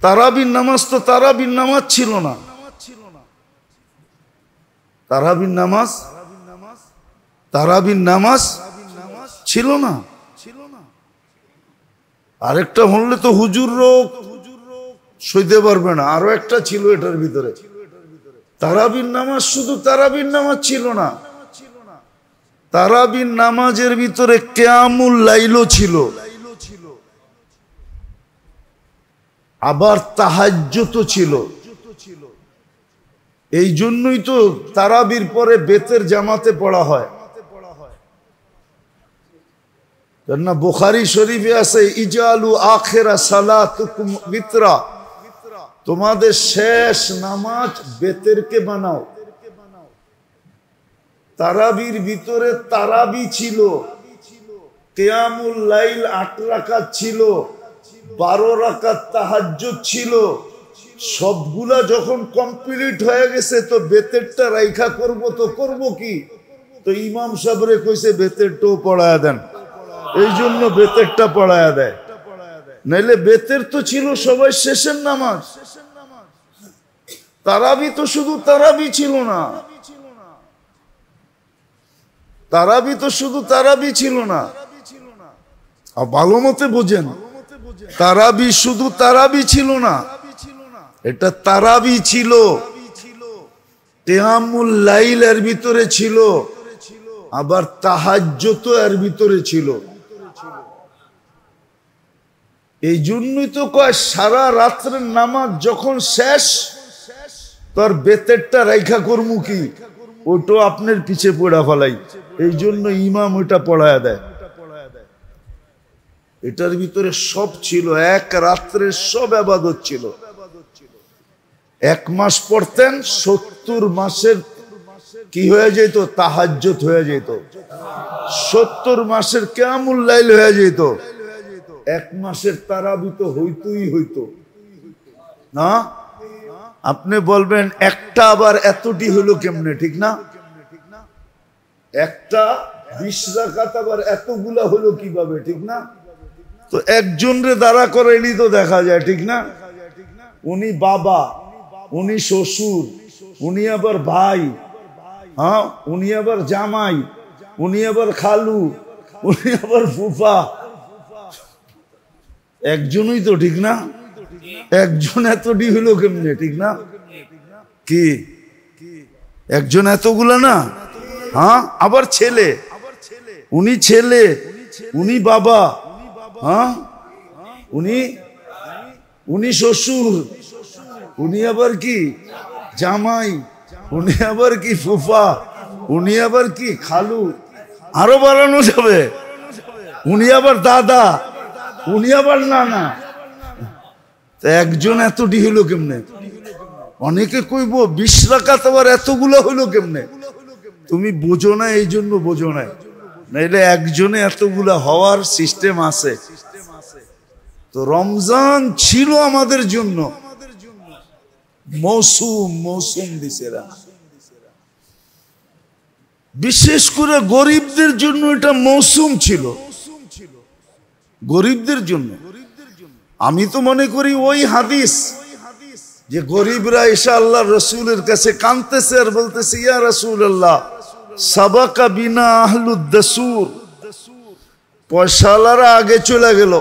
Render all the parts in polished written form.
তারাবির নামাজ তো তারাবির নামাজ ছিল না। তারাবির নামাজ ছিল না। আরেকটা হলে তো হুজুরও সইতে পারবে না, আরো একটা ছিল এটার ভিতরে। তারাবির নামাজ শুধু তারাবির নামাজ ছিল না, তারাবির নামাজের ভিতরে কিয়ামুল লাইলও ছিল, আবার তাহাজ্জুদও ছিল। এই জন্যই তো তারাবির পরে বেতের জামাতে পড়া হয়। কেননা বুখারী শরীফে আছে ইজালু আখিরা সালাতুকুম বিতরা, তোমাদের শেষ নামাজ বেতেরকে বানাও। তারাবির ভিতরে তারাবি ছিল, কিয়ামুল লাইল 8 রাকাত ছিল, 12 রাকাত তাহাজ্জুদ ছিল। সবগুলা যখন কমপ্লিট হয়ে গেছে তো বেতেরটা রাইখা করব তো করব কি, তো ইমাম সাহেবরে কইছে বেতেরটাও পড়ায়া দেন, এই জন্য বেতেরটা পড়ায়া দেয়। নাইলে বেতের তো ছিল সবাই শেষের নামাজ। তারাবি তো শুধু তারাবি ছিল না, তারাবি তো শুধু তারাবি ছিল না। ভালো মতে বোঝেন, তারাবি শুধু তারাবি ছিল না, এটা তারাবি ছিল, কিয়ামুল লাইল এর ভিতরে ছিল, আবার তাহাজ্জুদ এর ভিতরে ছিল। এই জন্যই তো কয় সারা রাত্রের নামাজ যখন শেষ, তোর বেতেরটা রাইখা করমু কি, ওটা আপনার পিছে পড়া ফেলাই। এই জন্য ইমাম ওইটা পড়ায়া দেয়। এটার ভিতরে সব ছিল, এক রাত্রের সব ইবাদত ছিল। 1 মাস পড়তেন, 70 মাসের কি হয়ে যেত, তাহাজ্জুদ হয়ে যেত, 70 মাসের কিয়ামুল লাইল হয়ে যেত। 1 মাসের তারাবি তো হইতই হইতো না। আপনি বলবেন একটা আবার এতটি হলো কেমনে, ঠিক না? একটা 20 রাকাত আবার এতগুলা হলো কিভাবে, ঠিক না? তো একজন রে দাঁড়া করাইলি তো দেখা যায়, ঠিক না? উনি বাবা, উনি শ্বশুর, উনি আবার ভাই, হ্যাঁ, উনি আবার জামাই, উনি আবার খালু, উনি আবার ফুফা, একজনই তো, ঠিক না? একজন এতটি হলো কেমনে, ঠিক না? কি একজন এতগুলা না? হ্যাঁ, আবার ছেলে, উনি ছেলে, উনি বাবা, হ্যাঁ, উনি শ্বশুর, উনি আবার কি জামাই, উনি আবার কি ফুফা, উনি আবার কি খালু, আরো বাড়ানো যাবে, উনি আবার দাদা, উনি আবার নানা। একজন এতটি হইলো কেমনে? অনেকে কইব 20 রাকাত আবার এতগুলো হইলো কেমনে? তুমি বোঝো না, এই জন্য বোঝো না, নাইলে একজনে এতগুলা হওয়ার সিস্টেম আছে। তো রমজান ছিল আমাদের জন্য মৌসুম দিছে, বিশেষ করে গরিবদের জন্য এটা মৌসুম ছিল, গরিবদের জন্য। আমি তো মনে করি ওই হাদিস যে গরিবরা এসে আল্লাহ রসুলের কাছে কাঁদতেছে আর বলতেছে, ইয়া রাসূলুল্লাহ সাবাকা বিনা আহলুদ দাসুর, পয়সাওয়ালারা আগে চলে গেল।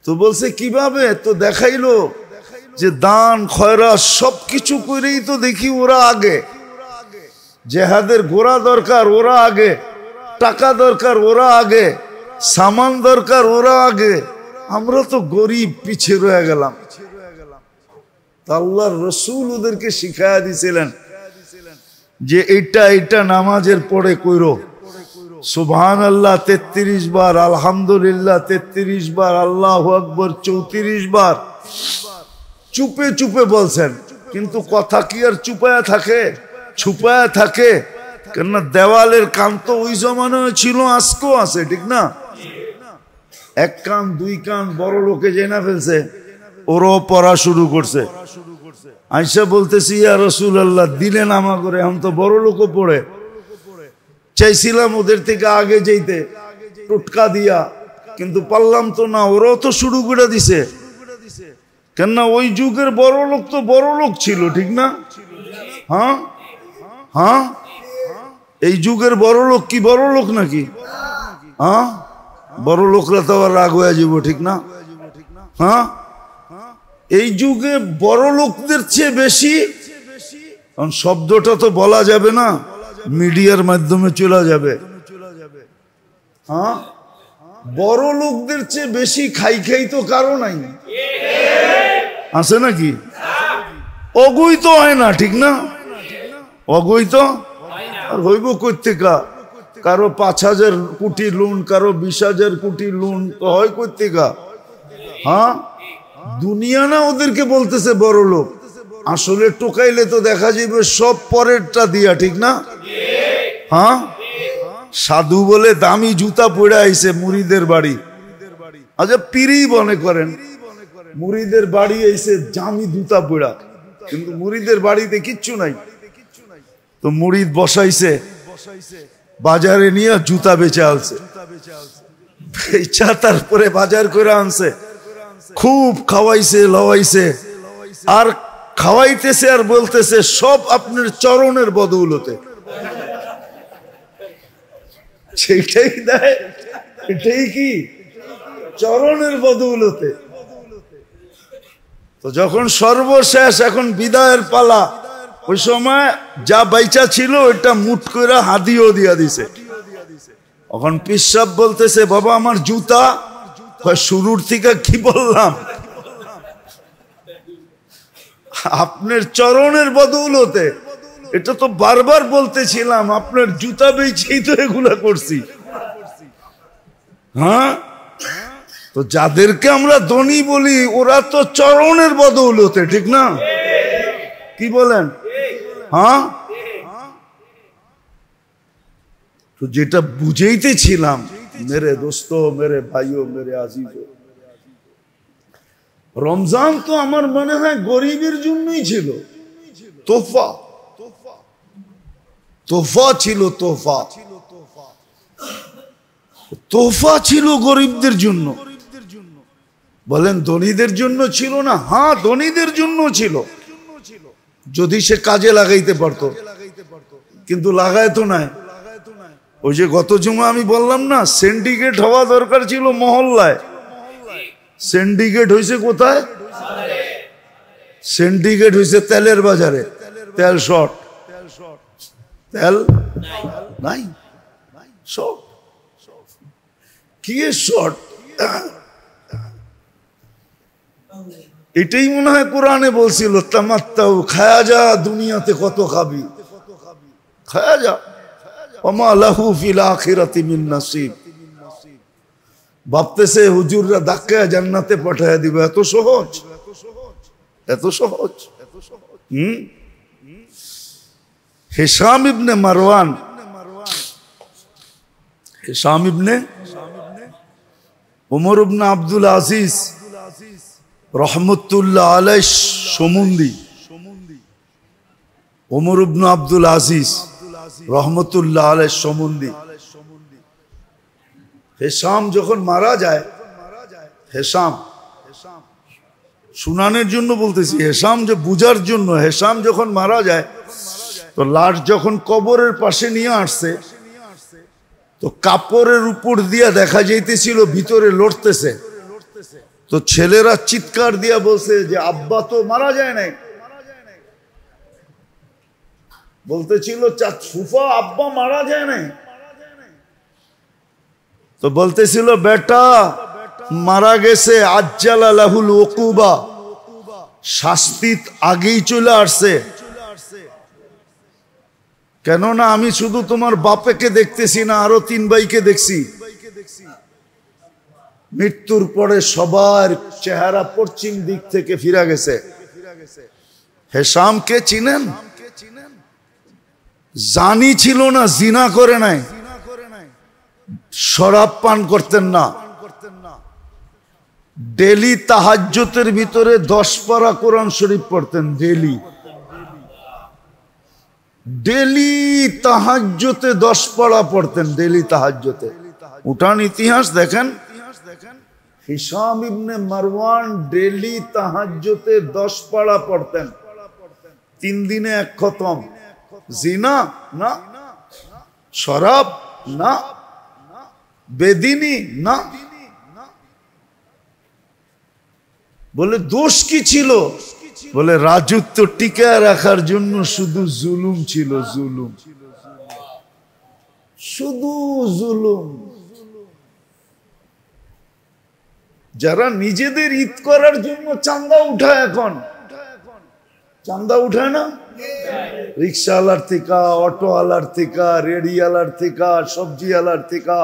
তো বলছে কিভাবে? তো দেখাইলো যে দান খয়রাত সবকিছু করেই তো দেখি ওরা আগে, জেহাদের ঘোড়া দরকার ওরা আগে, টাকা দরকার ওরা আগে, সামান দরকার ওরা আগে, আমরা তো গরিব পিছে রয়ে গেলাম। আল্লাহর রাসূল ওদেরকে শিখায়া দিয়েছিলেন যে এটা নামাজের পরে কইরো, সুবহানাল্লাহ 33 বার, আলহামদুলিল্লাহ 33 বার, আল্লাহু আকবার 34 বার। চুপে চুপে বলছেন, কিন্তু কথা কি আর চুপায়া থাকে, ছুপায়া থাকে? কেননা দেওয়ালের কান তো ওই জমানায় ছিল, আজকেও আছে, ঠিক না? 1 কান 2 কান বড় লোকে জেনা ফেলছে, ওরাও পড়া শুরু করছে। আয়েশা বলতেছি, ইয়া রাসূলুল্লাহ দিলেন আমা করে, এখন তো বড় লোকও পড়ে। চাইছিলাম ওদের থেকে আগে যেতে টোটকা দিয়া, কিন্তু পারলাম তো না, ওরাও তো শুরু করে দিছে। কেননা ওই যুগের বড় লোক তো বড় লোক ছিল, ঠিক না? হ্যাঁ হ্যাঁ, এই যুগের বড় লোক কি বড় লোক নাকি? হ্যাঁ, বড় লোকরা তো আবার রাগ হয়ে যাব, ঠিক না? হ্যাঁ, এই যুগে বড় লোকদের চেয়ে বেশি, কারণ শব্দটা তো বলা যাবে না, মিডিয়ার মাধ্যমে চলে যাবে। হ্যাঁ, বড় লোকদের চেয়ে বেশি খাই খাই তো কারো নাই, আছে নাকি? অগৈত হয় না, ঠিক না? অগৈত আর হইব কর্তিকা, কারো 5,000 কোটি লোন, কারো 20,000 কোটি লোন, তো হয় কর্তিকা। হ্যাঁ, দুনিয়া না ওদেরকে বলতেছে বড় লোক, আসলে টোকাইলে তো দেখা যাবে সব পরেরটা দিয়া, ঠিক না? হ্যাঁ, সাধু বলে দামি জুতা পরে আইছে মুরিদের বাড়ি। আচ্ছা, পীরই মনে করেন মুরিদের বাড়ি আইছে দামি জুতা পরা, কিন্তু মুরিদের বাড়িতে কিচ্ছু নাই। তো মুরিদ বসাইছে, বাজারে নিয়ে জুতা বেচে আনছে, বেচা তারপরে বাজার করে আনছে, খুব খাওয়াইছে লওয়াইছে, আর খাওয়াইতেছে আর বলতেছে সব আপনার চরণের বদৌলতে। সেটাই দেয়, এটাই কি চরণের বদৌলতে। তো যখন সর্বশেষ এখন বিদায়ের পালা, ওই সময় যা বাইচা ছিল ওইটা মুঠ করে হাদিও দিয়া দিছে। এখন পিসাব বলতেছে, বাবা আমার জুতা। শুরুর থেকে কি বললাম, আপনার চরণের বদৌলতে। এটা তো বারবার বলতেছিলাম, আপনার জুতা বেচেই তো এগুলা করছি। হ্যাঁ, তো যাদেরকে আমরা ধনী বলি ওরা তো চরণের বদৌলতে, ঠিক না? কি বলেন? হ্যাঁ, তো যেটা বুঝাইতেছিলাম মেরে দোস্ত, মেরে ভাইও, মেরে আজিজো, রমজান তো আমার মনে হয় গরিবের জন্যই ছিল। তোফা, তোফা ছিল, তোফা, তোফা ছিল গরিবদের জন্য। বলেন ধনীদের জন্য ছিল না? হ্যাঁ, ধনীদের জন্য ছিল, যদি সে কাজে লাগাইতে পারত, কিন্তু লাগায় তো নাই। ওই যে গত জুমা আমি বললাম না, সিন্ডিকেট হওয়া দরকার ছিল মহল্লায়, সিন্ডিকেট হয়েছে কোথায়? সিন্ডিকেট হয়েছে তেলের বাজারে, তেল শর্ট, তেল নাই, শর্ট। কি শর্ট? এটাই মনে হয় কোরআনে বলছিল, তামাত্তাউ, খায়া যা, দুনিয়াতে কত খাবি, খায়া যা, ওমা লাহু ফিল আখিরাতি মিন নাসিব। ভাবতেছে হুজুররা ধাক্কা জান্নাতে পাঠায় দিবে, এত সহজ, এত সহজ। Hisham ibn Marwan, Hisham ibn Umar ibn Abdul Aziz রহমতুল্লাহ আলাইহি সমুন্দি, ওমর ইবনে আব্দুল আজিজ রহমতুল্লাহ আলাইহি সমুন্দি। হিশাম যখন মারা যায়, হিশাম শুনানের জন্য বলতেছি, হিশাম যে বুঝার জন্য, হিশাম যখন মারা যায় তো লাশ যখন কবরের পাশে নিয়ে আসছে, তো কাপড়ের উপর দিয়া দেখা যাইতেছিল ভিতরে লড়তেছে। তো ছেলেরা চিৎকার দিয়া বলছে যে আব্বা তো মারা যায় নাই। বলতেছিল ফুফা আব্বা মারা যায় নাই। তো বলতেছিল বেটা মারা গেছে, আজ্জালা লাহুল উকুবা, শাস্তি আগেই চলে আসছে। কেননা আমি শুধু তোমার বাপেকে দেখতেছি না, আরো 3 ভাইকে দেখছি। মৃত্যুর পরে সবার চেহারা পশ্চিম দিক থেকে ফিরে গেছে। হিশামকে চিনেন? জানি ছিল না, জিনা করে নাই, শরাব পান করতেন না, ডেলি তাহাজ্জুদের ভিতরে 10 পারা কোরআন শরীফ পড়তেন, ডেলি, ডেলি তাহাজ্জুদে 10 পারা পড়তেন, ডেলি তাহাজ্জুদে। উঠান ইতিহাস দেখেন, হিশাম ইবনে মারওয়ান ডেলি তাহাজ্জুদে 10 পারা পড়তেন, 3 দিনে 1 খতম। জিনা না, শরাব না, বেদিনী না। বলে দোষ কি ছিল? বলে রাজত্ব টিকায় রাখার জন্য শুধু জুলুম ছিল, জুলুম, শুধু জুলুম। যারা নিজেদের ঈদ করার জন্য চাঁদা উঠায়, এখন চাঁদা উঠায় না, রিক্সাওয়ালার থেকে, অটোওয়ালার থেকে, রেডিওয়ালার থেকে, সবজিওয়ালার থেকে।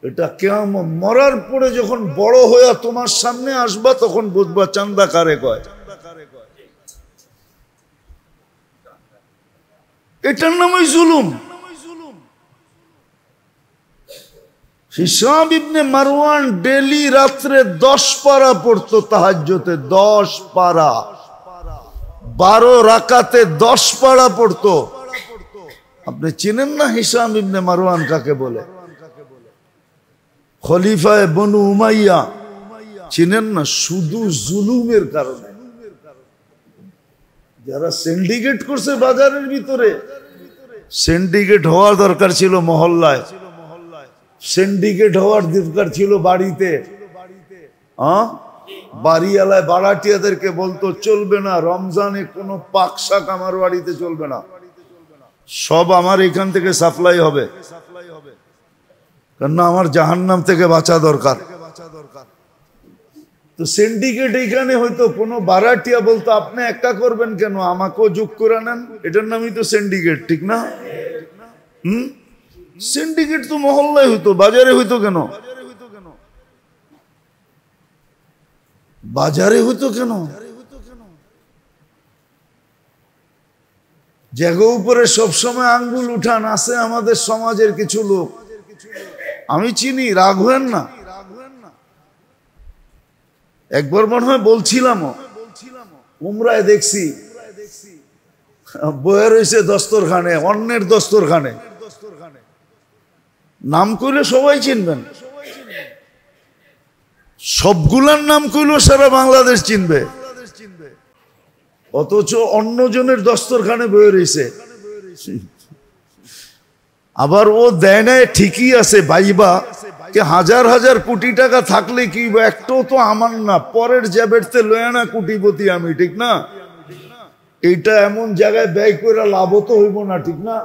এটা কিয়ামত, মরার পরে যখন বড় হয়ে তোমার সামনে আসবা তখন বুঝবা চাঁদা কারে কয়। এটার নামই জুলুম। হিশাম ইবনে মারওয়ান ডেলি রাত্রে 10 পারা পড়তো তাহাজ্জুদে, 10 পারা, 12 রাকাতে 10 পারা পড়তো। আপনি চিনেন না হিশাম ইবনে মারওয়ান কাকে বলে? খলিফায়ে বনু উমাইয়া, চিনেন না? শুধু জুলুমের কারণে যারা সিন্ডিকেট করছে বাজারের ভিতরে। সিন্ডিকেট হওয়ার দরকার ছিল মহল্লায়, সিন্ডিকেট হওয়ার দরকার ছিল বাড়িতে। বাড়িওয়ালায় বাড়াটিয়াদেরকে বলতো চলবে না, রমজানে কোনো পাক শাক আমার বাড়িতে চলবে না, সব আমার এখান থেকে সাপ্লাই হবে, কেন আমার জাহান্নাম থেকে বাঁচা দরকার। তো সিন্ডিকেট এইখানে হয়তো কোনো বাড়াটিয়া বলতো আপনি একটা করবেন কেন, আমাকেও যোগ করে নেন, এটার নামই তো সিন্ডিকেট, ঠিক না? সিন্ডিকেট তো মহল্লায় হইতো, বাজারে হইতো কেন? বাজারে হইতো কেন? জায়গা উপরে সবসময় আঙ্গুল উঠান আছে আমাদের সমাজের কিছু লোক, আমি চিনি, রাগ হয়েন না। একবার মনে হয় বলছিলাম উমরায় দেখছি বয়ে রয়েছে দস্তরখানে, অন্যের দস্তরখানে, নাম কইলে সবাই চিনবেন, সবগুলার নাম কইলেও সারা বাংলাদেশ চিনবে, অথচ অন্যজনের দস্তরখানে বয়ে রয়েছে। আবার ও দেয় নাই ঠিকই আছে, ভাইবা কে হাজার হাজার কোটি টাকা থাকলে কি একটাও তো আমার না, পরের জ্যাবেরতে লয় না কোটিপতি আমি, ঠিক না? এইটা এমন জায়গায় ব্যয় করে লাভ তো হইব না, ঠিক না?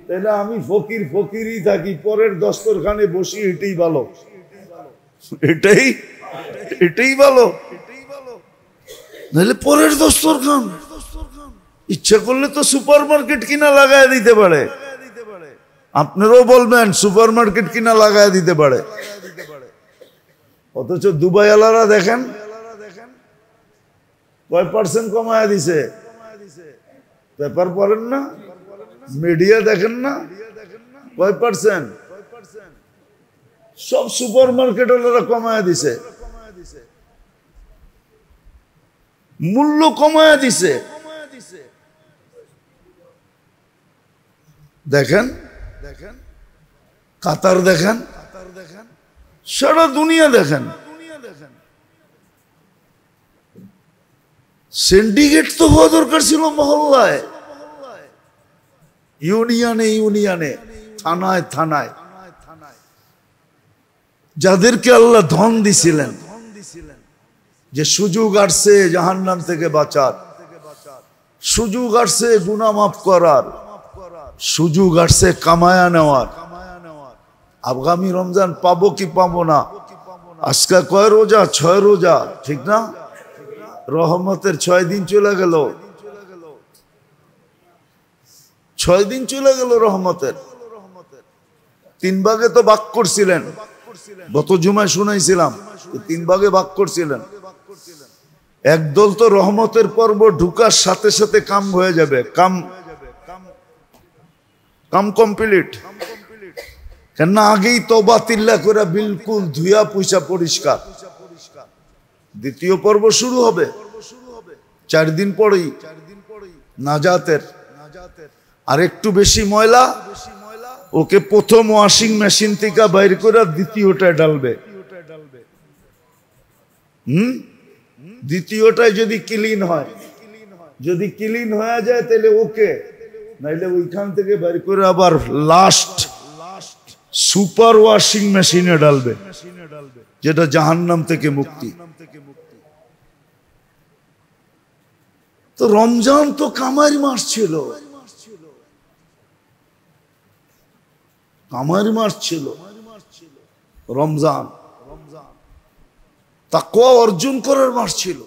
তাহলে আমি ফকির ফকিরই থাকি, পরের দস্তরখানে বসি, এটাই ভালো, এটাই এটাই ভালো। নাহলে পরের দস্তরখান, ইচ্ছা করলে তো সুপার মার্কেট কিনা লাগায় দিতে পারে, আপনারাও বলবেন সুপার মার্কেট কিনা লাগায় দিতে পারে। অথচ দুবাই আলারা দেখেন কয় % কমায় দিছে, পেপার পড়েন না, মিডিয়া দেখেন না, কয় %? সব সুপার মার্কেট ওরা কমায় দিছে, মূল্য কমায় দিছে। দেখেন কাতার, দেখেন সারা দুনিয়া, দেখেন সিন্ডিকেট তো হওয়া দরকার ছিল মহল্লায়, ইউনিয়নে ইউনিয়নে, থানায় থানায়। যাদেরকে আল্লাহ ধন দিছিলেন, যে সুযোগ আসছে জাহান্নাম থেকে বাঁচার, সুযোগ আসছে গুনাহ মাফ করার, সুযোগ আসছে কামায়া নেওয়ার, আগামী রমজান পাবো কি পাবো না, আজকে কয় রোজা? 6 রোজা, ঠিক না? রহমতের 6 দিন চলে গেল, 6 দিন চলে গেল রহমতের। 3 ভাগে তো ভাগ করছিলেন, গত জুমায় শুনাইছিলাম, 3 ভাগে ভাগ করছিলেন। একদল তো রহমতের পর্ব ঢুকার সাথে সাথে কাম হয়ে যাবে, কাম কমপ্লিট, কেন আগেই তওবা তিল্লা করে বিলকুল ধুয়া পুইসা পরিষ্কার। দ্বিতীয় পর্ব শুরু হবে 4 দিন পরেই নাজাতের, আর একটু বেশি ময়লা ওকে প্রথম ওয়াশিং মেশিন থেকে বাইর করে দ্বিতীয়টায় ডালবে। দ্বিতীয়টায় যদি ক্লিন হয়, যদি ক্লিন হয়ে যায় তাহলে ওকে, নাইলে ওইখান থেকে বাইর করে আবার লাস্ট সুপার ওয়াশিং মেশিনে ডালবে, যেটা জাহান্নাম থেকে মুক্তি। তো রমজান তো কামারি মাস ছিল, কামারি মাস ছিল রমজান, তাকওয়া অর্জন করার মাস ছিল।